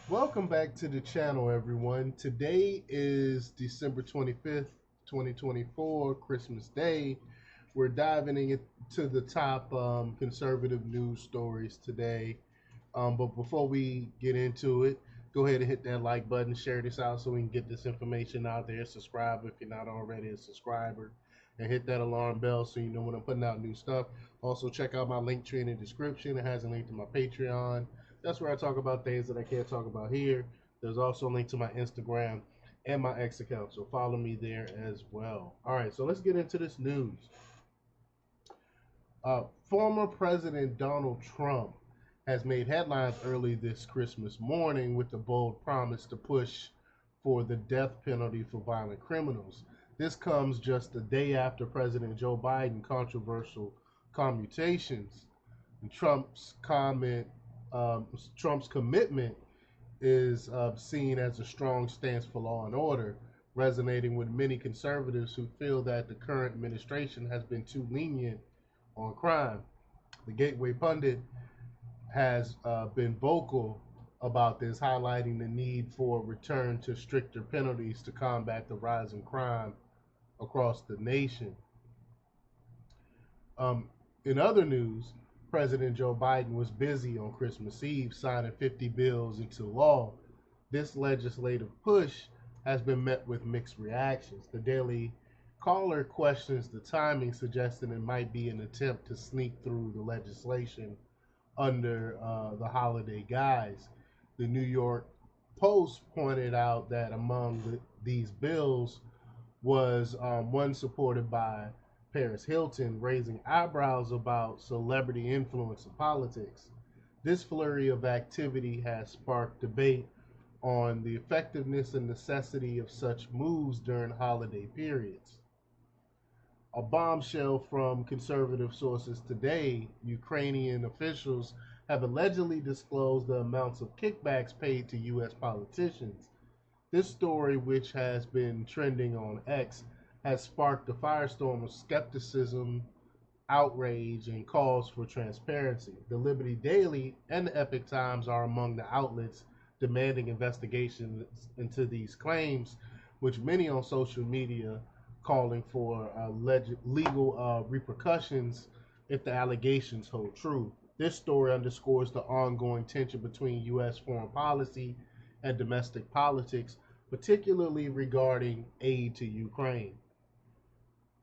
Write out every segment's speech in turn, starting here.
Welcome back to the channel, everyone. Today is December 25th, 2024, Christmas Day. We're diving into the top conservative news stories today. But before we get into it, go ahead and hit that like button, share this out so we can get this information out there. Subscribe if you're not already a subscriber, and hit that alarm bell so you know when I'm putting out new stuff. Also, check out my link tree in the description. It has a link to my Patreon. That's where I talk about things that I can't talk about here. There's also a link to my Instagram and my X account, so follow me there as well. All right, so let's get into this news. Former President Donald Trump has made headlines early this Christmas morning with the bold promise to push for the death penalty for violent criminals. This comes just a day after President Joe Biden controversial commutations. And Trump's commitment is seen as a strong stance for law and order, resonating with many conservatives who feel that the current administration has been too lenient on crime. The Gateway Pundit has been vocal about this, highlighting the need for a return to stricter penalties to combat the rising crime across the nation. Um, in other news, President Joe Biden was busy on Christmas Eve signing 50 bills into law. This legislative push has been met with mixed reactions. The Daily Caller questions the timing, suggesting it might be an attempt to sneak through the legislation under the holiday guise. The New York Post pointed out that among these bills was one supported by Paris Hilton, raising eyebrows about celebrity influence in politics. This flurry of activity has sparked debate on the effectiveness and necessity of such moves during holiday periods. A bombshell from conservative sources today: Ukrainian officials have allegedly disclosed the amounts of kickbacks paid to U.S. politicians. This story, which has been trending on X, has sparked a firestorm of skepticism, outrage, and calls for transparency. The Liberty Daily and the Epic Times are among the outlets demanding investigations into these claims, which many on social media calling for legal repercussions if the allegations hold true. This story underscores the ongoing tension between U.S. foreign policy and domestic politics, particularly regarding aid to Ukraine.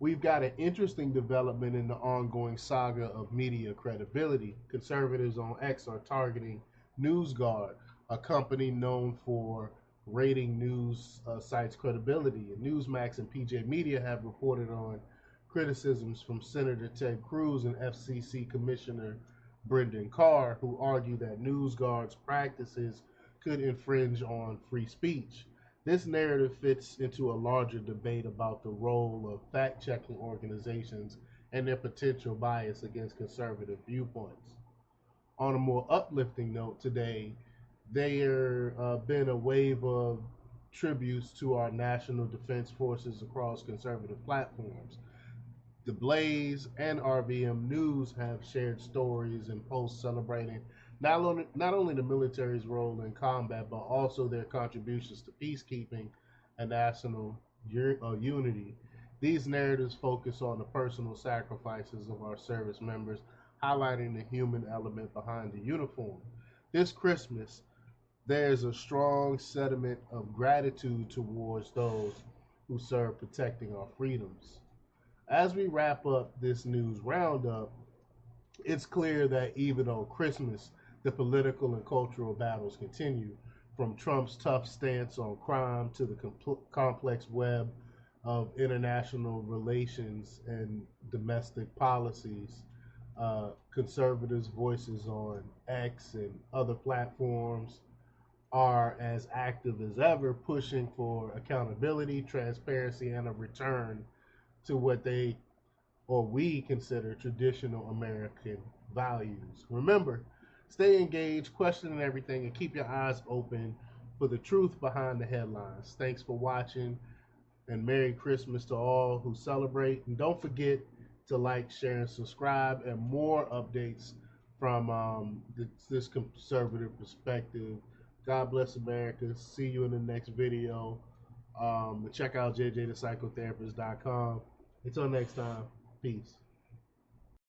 We've got an interesting development in the ongoing saga of media credibility. Conservatives on X are targeting NewsGuard, a company known for rating news sites' credibility. And Newsmax and PJ Media have reported on criticisms from Senator Ted Cruz and FCC Commissioner Brendan Carr, who argue that NewsGuard's practices could infringe on free speech. This narrative fits into a larger debate about the role of fact checking organizations and their potential bias against conservative viewpoints. On a more uplifting note, today, there been a wave of tributes to our national defense forces across conservative platforms. The Blaze and RVM News have shared stories and posts celebrating not only the military's role in combat, but also their contributions to peacekeeping and national unity. These narratives focus on the personal sacrifices of our service members, highlighting the human element behind the uniform. This Christmas, there's a strong sentiment of gratitude towards those who serve protecting our freedoms. As we wrap up this news roundup, it's clear that even on Christmas, the political and cultural battles continue. From Trump's tough stance on crime to the complex web of international relations and domestic policies, conservatives' voices on X and other platforms are as active as ever, pushing for accountability, transparency, and a return to what they or we consider traditional American values. Remember, stay engaged, questioning everything, and keep your eyes open for the truth behind the headlines. Thanks for watching, and Merry Christmas to all who celebrate. And don't forget to like, share, and subscribe, and more updates from this conservative perspective God bless America. See you in the next video. Check out jjthepsychotherapist.com. Until next time, peace.